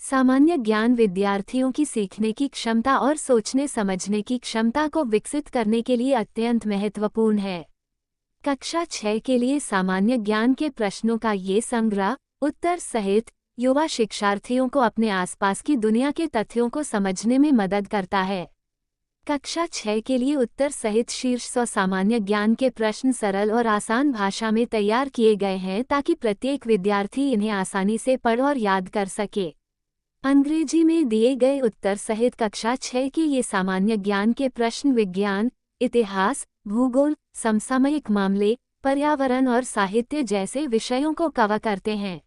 सामान्य ज्ञान विद्यार्थियों की सीखने की क्षमता और सोचने समझने की क्षमता को विकसित करने के लिए अत्यंत महत्वपूर्ण है। कक्षा 6 के लिए सामान्य ज्ञान के प्रश्नों का ये संग्रह उत्तर सहित युवा शिक्षार्थियों को अपने आसपास की दुनिया के तथ्यों को समझने में मदद करता है। कक्षा 6 के लिए उत्तर सहित शीर्ष 100 सामान्य ज्ञान के प्रश्न सरल और आसान भाषा में तैयार किए गए हैं ताकि प्रत्येक विद्यार्थी इन्हें आसानी से पढ़ और याद कर सके। अंग्रेजी में दिए गए उत्तर सहित कक्षा 6 के ये सामान्य ज्ञान के प्रश्न विज्ञान, इतिहास, भूगोल, समसामयिक मामले, पर्यावरण और साहित्य जैसे विषयों को कवर करते हैं।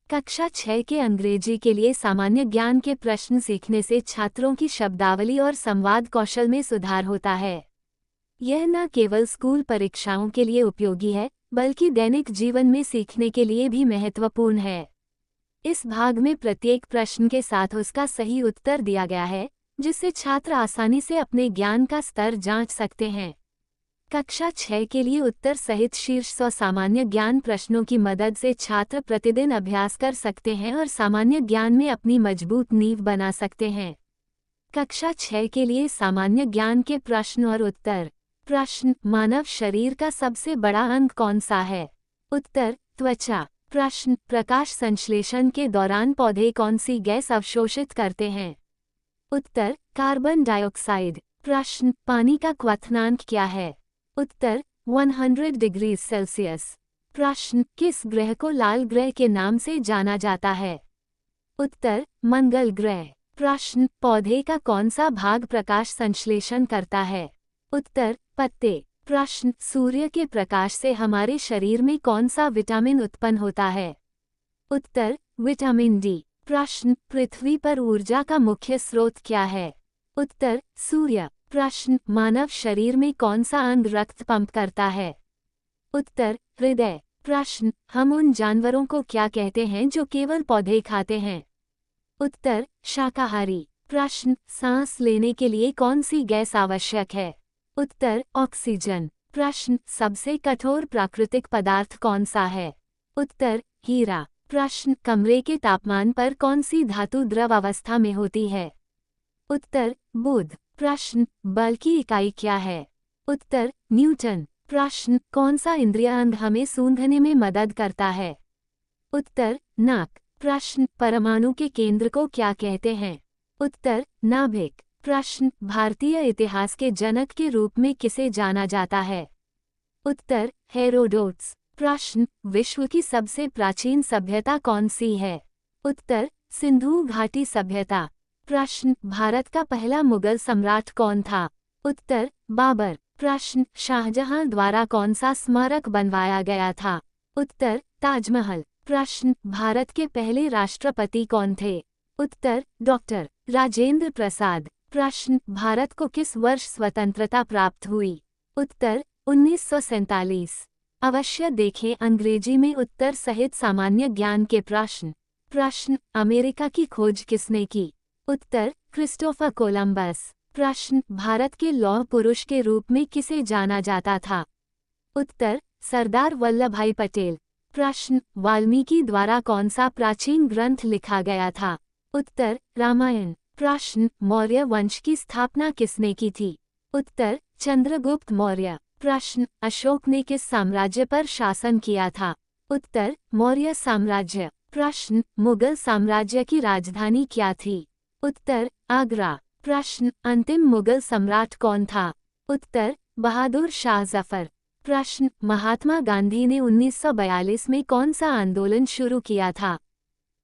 कक्षा 6 के अंग्रेजी के लिए सामान्य ज्ञान के प्रश्न सीखने से छात्रों की शब्दावली और संवाद कौशल में सुधार होता है। यह न केवल स्कूल परीक्षाओं के लिए उपयोगी है, बल्कि दैनिक जीवन में सीखने के लिए भी महत्वपूर्ण है। इस भाग में प्रत्येक प्रश्न के साथ उसका सही उत्तर दिया गया है, जिससे छात्र आसानी से अपने ज्ञान का स्तर जांच सकते हैं। कक्षा 6 के लिए उत्तर सहित शीर्ष 100 सामान्य ज्ञान प्रश्नों की मदद से छात्र प्रतिदिन अभ्यास कर सकते हैं और सामान्य ज्ञान में अपनी मजबूत नींव बना सकते हैं। कक्षा 6 के लिए सामान्य ज्ञान के प्रश्न और उत्तर। प्रश्न: मानव शरीर का सबसे बड़ा अंग कौन सा है? उत्तर: त्वचा। प्रश्न: प्रकाश संश्लेषण के दौरान पौधे कौन सी गैस अवशोषित करते हैं? उत्तर: कार्बन डाइऑक्साइड। प्रश्न: पानी का क्वथनांक क्या है? उत्तर: 100 डिग्री सेल्सियस। प्रश्न: किस ग्रह को लाल ग्रह के नाम से जाना जाता है? उत्तर: मंगल ग्रह। प्रश्न: पौधे का कौन सा भाग प्रकाश संश्लेषण करता है? उत्तर: पत्ते। प्रश्न: सूर्य के प्रकाश से हमारे शरीर में कौन सा विटामिन उत्पन्न होता है? उत्तर: विटामिन डी। प्रश्न: पृथ्वी पर ऊर्जा का मुख्य स्रोत क्या है? उत्तर: सूर्य। प्रश्न: मानव शरीर में कौन सा अंग रक्त पंप करता है? उत्तर: हृदय। प्रश्न: हम उन जानवरों को क्या कहते हैं जो केवल पौधे खाते हैं? उत्तर: शाकाहारी। प्रश्न: सांस लेने के लिए कौन सी गैस आवश्यक है? उत्तर: ऑक्सीजन। प्रश्न: सबसे कठोर प्राकृतिक पदार्थ कौन सा है? उत्तर: हीरा। प्रश्न: कमरे के तापमान पर कौन सी धातु द्रव अवस्था में होती है? उत्तर: बुध। प्रश्न: बल की इकाई क्या है? उत्तर: न्यूटन। प्रश्न: कौन सा इंद्रिय अंग हमें सूंघने में मदद करता है? उत्तर: नाक। प्रश्न: परमाणु के केंद्र को क्या कहते हैं? उत्तर: नाभिक। प्रश्न: भारतीय इतिहास के जनक के रूप में किसे जाना जाता है? उत्तर: हेरोडोट्स। प्रश्न: विश्व की सबसे प्राचीन सभ्यता कौन सी है? उत्तर: सिंधु घाटी सभ्यता। प्रश्न: भारत का पहला मुगल सम्राट कौन था? उत्तर: बाबर। प्रश्न: शाहजहां द्वारा कौन सा स्मारक बनवाया गया था? उत्तर: ताजमहल। प्रश्न: भारत के पहले राष्ट्रपति कौन थे? उत्तर: डॉक्टर राजेंद्र प्रसाद। प्रश्न: भारत को किस वर्ष स्वतंत्रता प्राप्त हुई? उत्तर: 1947। अवश्य देखें अंग्रेजी में उत्तर सहित सामान्य ज्ञान के प्रश्न। प्रश्न: अमेरिका की खोज किसने की? उत्तर: क्रिस्टोफर कोलंबस। प्रश्न: भारत के लौह पुरुष के रूप में किसे जाना जाता था? उत्तर: सरदार वल्लभभाई पटेल। प्रश्न: वाल्मीकि द्वारा कौन सा प्राचीन ग्रंथ लिखा गया था? उत्तर: रामायण। प्रश्न: मौर्य वंश की स्थापना किसने की थी? उत्तर: चंद्रगुप्त मौर्य। प्रश्न: अशोक ने किस साम्राज्य पर शासन किया था? उत्तर: मौर्य साम्राज्य। प्रश्न: मुगल साम्राज्य की राजधानी क्या थी? उत्तर: आगरा। प्रश्न: अंतिम मुगल सम्राट कौन था? उत्तर: बहादुर शाह जफर। प्रश्न: महात्मा गांधी ने 1942 में कौन सा आंदोलन शुरू किया था?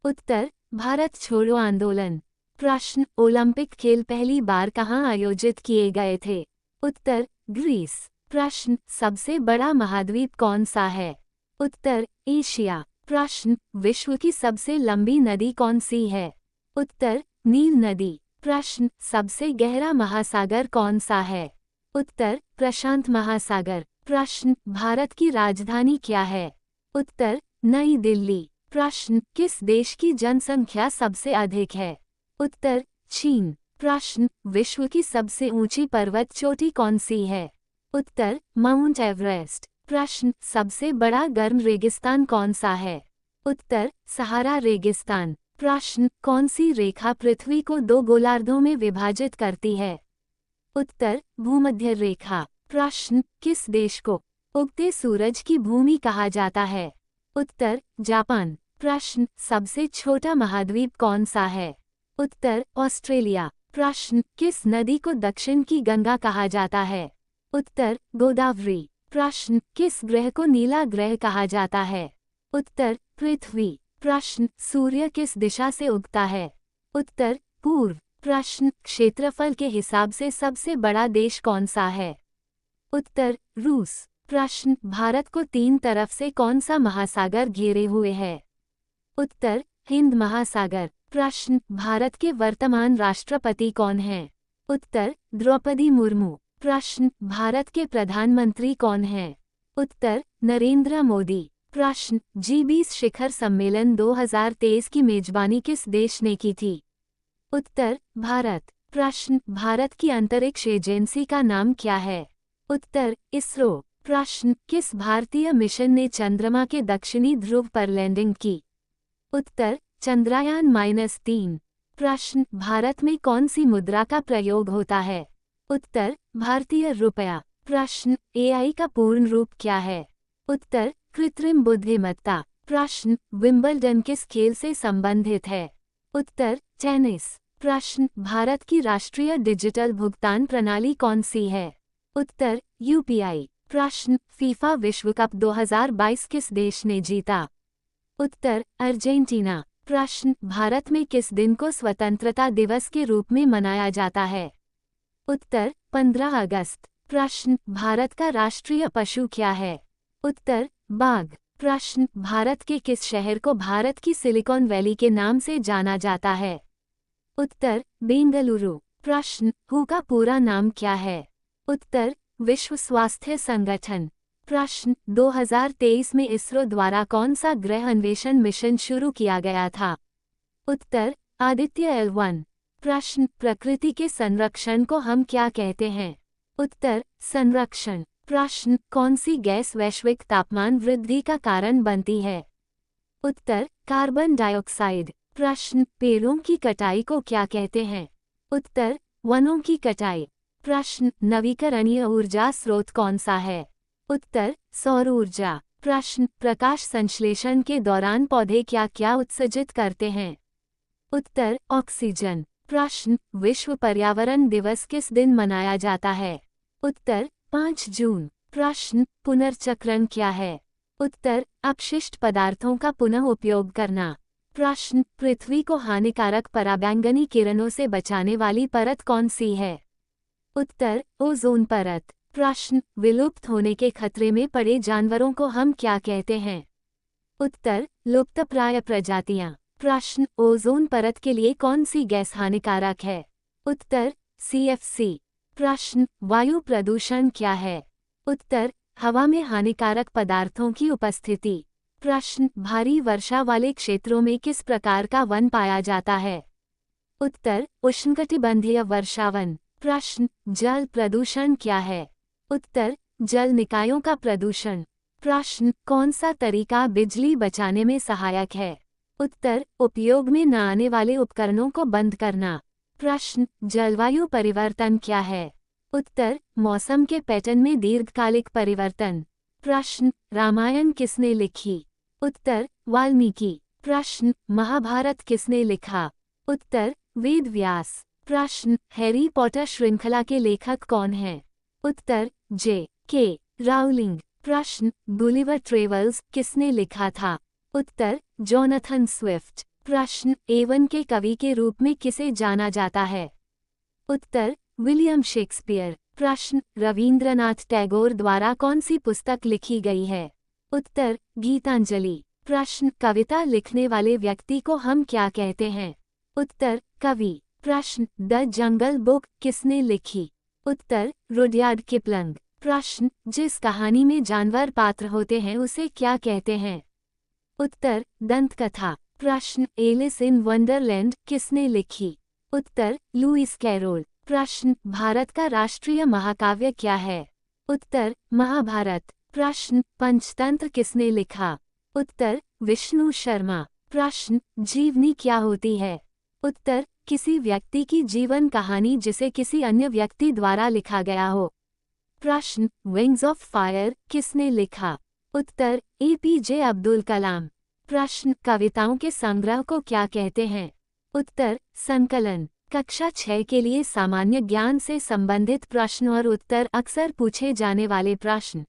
उत्तर: भारत छोड़ो आंदोलन। प्रश्न: ओलंपिक खेल पहली बार कहाँ आयोजित किए गए थे? उत्तर: ग्रीस। प्रश्न: सबसे बड़ा महाद्वीप कौन सा है? उत्तर: एशिया। प्रश्न: विश्व की सबसे लंबी नदी कौन सी है? उत्तर: नील नदी। प्रश्न: सबसे गहरा महासागर कौन सा है? उत्तर: प्रशांत महासागर। प्रश्न: भारत की राजधानी क्या है? उत्तर: नई दिल्ली। प्रश्न: किस देश की जनसंख्या सबसे अधिक है? उत्तर: चीन। प्रश्न: विश्व की सबसे ऊंची पर्वत चोटी कौन सी है? उत्तर: माउंट एवरेस्ट। प्रश्न: सबसे बड़ा गर्म रेगिस्तान कौन सा है? उत्तर: सहारा रेगिस्तान। प्रश्न, कौन सी रेखा पृथ्वी को दो गोलार्धों में विभाजित करती है? उत्तर, भूमध्य रेखा। प्रश्न, किस देश को उगते सूरज की भूमि कहा जाता है? उत्तर, जापान। प्रश्न, सबसे छोटा महाद्वीप कौन सा है? उत्तर, ऑस्ट्रेलिया। प्रश्न, किस नदी को दक्षिण की गंगा कहा जाता है? उत्तर, गोदावरी। प्रश्न, किस ग्रह को नीला ग्रह कहा जाता है? उत्तर, पृथ्वी। प्रश्न, सूर्य किस दिशा से उगता है? उत्तर, पूर्व। प्रश्न, क्षेत्रफल के हिसाब से सबसे बड़ा देश कौन सा है? उत्तर, रूस। प्रश्न, भारत को तीन तरफ से कौन सा महासागर घेरे हुए है? उत्तर, हिंद महासागर। प्रश्न, भारत के वर्तमान राष्ट्रपति कौन हैं? उत्तर, द्रौपदी मुर्मू। प्रश्न, भारत के प्रधानमंत्री कौन हैं? उत्तर, नरेंद्र मोदी। प्रश्न, जी20 शिखर सम्मेलन 2023 की मेजबानी किस देश ने की थी? उत्तर, भारत। प्रश्न, भारत की अंतरिक्ष एजेंसी का नाम क्या है? उत्तर, इसरो। प्रश्न, किस भारतीय मिशन ने चंद्रमा के दक्षिणी ध्रुव पर लैंडिंग की? उत्तर, चंद्रयान-3। प्रश्न, भारत में कौन सी मुद्रा का प्रयोग होता है? उत्तर, भारतीय रुपया। प्रश्न, एआई का पूर्ण रूप क्या है? उत्तर, कृत्रिम बुद्धिमत्ता। प्रश्न, विंबलडन किस खेल से संबंधित है? उत्तर, टेनिस। प्रश्न, भारत की राष्ट्रीय डिजिटल भुगतान प्रणाली कौन सी है? उत्तर, यूपीआई। प्रश्न, फीफा विश्व कप 2022 किस देश ने जीता? उत्तर, अर्जेंटीना। प्रश्न, भारत में किस दिन को स्वतंत्रता दिवस के रूप में मनाया जाता है? उत्तर, 15 अगस्त। प्रश्न, भारत का राष्ट्रीय पशु क्या है? उत्तर, बाघ। प्रश्न, भारत के किस शहर को भारत की सिलिकॉन वैली के नाम से जाना जाता है? उत्तर, बेंगलुरु। प्रश्न, हू का पूरा नाम क्या है? उत्तर, विश्व स्वास्थ्य संगठन। प्रश्न, 2023 में इसरो द्वारा कौन सा ग्रह अन्वेषण मिशन शुरू किया गया था? उत्तर, आदित्य L1। प्रश्न, प्रकृति के संरक्षण को हम क्या कहते हैं? उत्तर, संरक्षण। प्रश्न, कौन सी गैस वैश्विक तापमान वृद्धि का कारण बनती है? उत्तर, कार्बन डाइऑक्साइड। प्रश्न, पेड़ों की कटाई को क्या कहते हैं? उत्तर, वनों की कटाई। प्रश्न, नवीकरणीय ऊर्जा स्रोत कौन सा है? उत्तर, सौर ऊर्जा। प्रश्न, प्रकाश संश्लेषण के दौरान पौधे क्या क्या उत्सर्जित करते हैं? उत्तर, ऑक्सीजन। प्रश्न, विश्व पर्यावरण दिवस किस दिन मनाया जाता है? उत्तर, 5 जून। प्रश्न, पुनर्चक्रण क्या है? उत्तर, अपशिष्ट पदार्थों का पुनः उपयोग करना। प्रश्न, पृथ्वी को हानिकारक पराबैंगनी किरणों से बचाने वाली परत कौन सी है? उत्तर, ओजोन परत। प्रश्न, विलुप्त होने के खतरे में पड़े जानवरों को हम क्या कहते हैं? उत्तर, लुप्तप्राय प्रजातियां। प्रश्न, ओजोन परत के लिए कौन सी गैस हानिकारक है? उत्तर, CFC। प्रश्न, वायु प्रदूषण क्या है? उत्तर, हवा में हानिकारक पदार्थों की उपस्थिति। प्रश्न, भारी वर्षा वाले क्षेत्रों में किस प्रकार का वन पाया जाता है? उत्तर, उष्णकटिबंधीय वर्षावन। प्रश्न, जल प्रदूषण क्या है? उत्तर, जल निकायों का प्रदूषण। प्रश्न, कौन सा तरीका बिजली बचाने में सहायक है? उत्तर, उपयोग में न आने वाले उपकरणों को बंद करना। प्रश्न, जलवायु परिवर्तन क्या है? उत्तर, मौसम के पैटर्न में दीर्घकालिक परिवर्तन। प्रश्न, रामायण किसने लिखी? उत्तर, वाल्मीकि। प्रश्न, महाभारत किसने लिखा? उत्तर, वेद व्यास। प्रश्न, हैरी पॉटर श्रृंखला के लेखक कौन हैं? उत्तर, J.K. राउलिंग। प्रश्न, गुलिवर ट्रेवल्स किसने लिखा था? उत्तर, जोनाथन स्विफ्ट। प्रश्न, एवन के कवि के रूप में किसे जाना जाता है? उत्तर, विलियम शेक्सपियर। प्रश्न, रवींद्रनाथ टैगोर द्वारा कौन सी पुस्तक लिखी गई है? उत्तर, गीतांजलि। प्रश्न, कविता लिखने वाले व्यक्ति को हम क्या कहते हैं? उत्तर, कवि। प्रश्न, द जंगल बुक किसने लिखी? उत्तर, रुडयार्ड किपलिंग। प्रश्न, जिस कहानी में जानवर पात्र होते हैं उसे क्या कहते हैं? उत्तर, दंतकथा। प्रश्न, एलिस इन वंडरलैंड किसने लिखी? उत्तर, लुइस कैरोल। प्रश्न, भारत का राष्ट्रीय महाकाव्य क्या है? उत्तर, महाभारत। प्रश्न, पंचतंत्र किसने लिखा? उत्तर, विष्णु शर्मा। प्रश्न, जीवनी क्या होती है? उत्तर, किसी व्यक्ति की जीवन कहानी जिसे किसी अन्य व्यक्ति द्वारा लिखा गया हो। प्रश्न, विंग्स ऑफ फायर किसने लिखा? उत्तर, एपीजे अब्दुल कलाम। प्रश्न, कविताओं के संग्रह को क्या कहते हैं? उत्तर, संकलन। कक्षा 6 के लिए सामान्य ज्ञान से संबंधित प्रश्न और उत्तर अक्सर पूछे जाने वाले प्रश्न।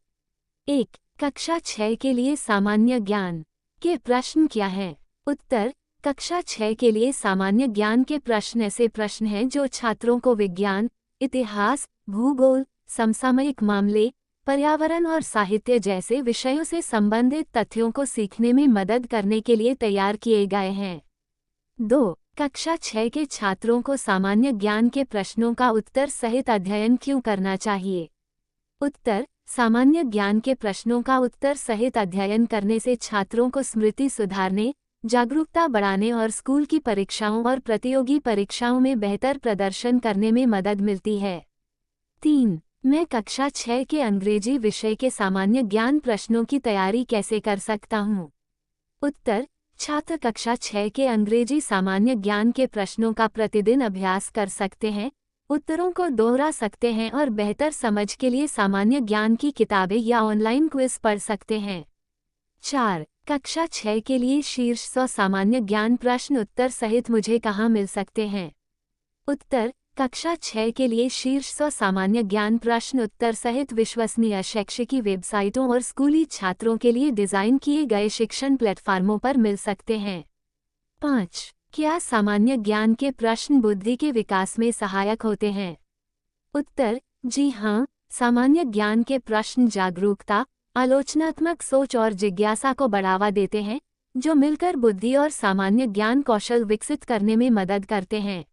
1. कक्षा 6 के लिए सामान्य ज्ञान के प्रश्न क्या हैं? उत्तर, कक्षा 6 के लिए सामान्य ज्ञान के प्रश्न ऐसे प्रश्न हैं जो छात्रों को विज्ञान, इतिहास, भूगोल, समसामयिक मामले, पर्यावरण और साहित्य जैसे विषयों से संबंधित तथ्यों को सीखने में मदद करने के लिए तैयार किए गए हैं। 2. कक्षा 6 के छात्रों को सामान्य ज्ञान के प्रश्नों का उत्तर सहित अध्ययन क्यों करना चाहिए? उत्तर, सामान्य ज्ञान के प्रश्नों का उत्तर सहित अध्ययन करने से छात्रों को स्मृति सुधारने, जागरूकता बढ़ाने और स्कूल की परीक्षाओं और प्रतियोगी परीक्षाओं में बेहतर प्रदर्शन करने में मदद मिलती है। 3. मैं कक्षा 6 के अंग्रेजी विषय के सामान्य ज्ञान प्रश्नों की तैयारी कैसे कर सकता हूँ? उत्तर, छात्र कक्षा 6 के अंग्रेजी सामान्य ज्ञान के प्रश्नों का प्रतिदिन अभ्यास कर सकते हैं, उत्तरों को दोहरा सकते हैं और बेहतर समझ के लिए सामान्य ज्ञान की किताबें या ऑनलाइन क्विज पढ़ सकते हैं। 4. कक्षा 6 के लिए शीर्ष 100 सामान्य ज्ञान प्रश्न उत्तर सहित मुझे कहाँ मिल सकते हैं? उत्तर, कक्षा 6 के लिए शीर्ष 100 सामान्य ज्ञान प्रश्न उत्तर सहित विश्वसनीय शैक्षिकी वेबसाइटों और स्कूली छात्रों के लिए डिज़ाइन किए गए शिक्षण प्लेटफार्मों पर मिल सकते हैं। 5. क्या सामान्य ज्ञान के प्रश्न बुद्धि के विकास में सहायक होते हैं? उत्तर, जी हाँ, सामान्य ज्ञान के प्रश्न जागरूकता, आलोचनात्मक सोच और जिज्ञासा को बढ़ावा देते हैं, जो मिलकर बुद्धि और सामान्य ज्ञान कौशल विकसित करने में मदद करते हैं।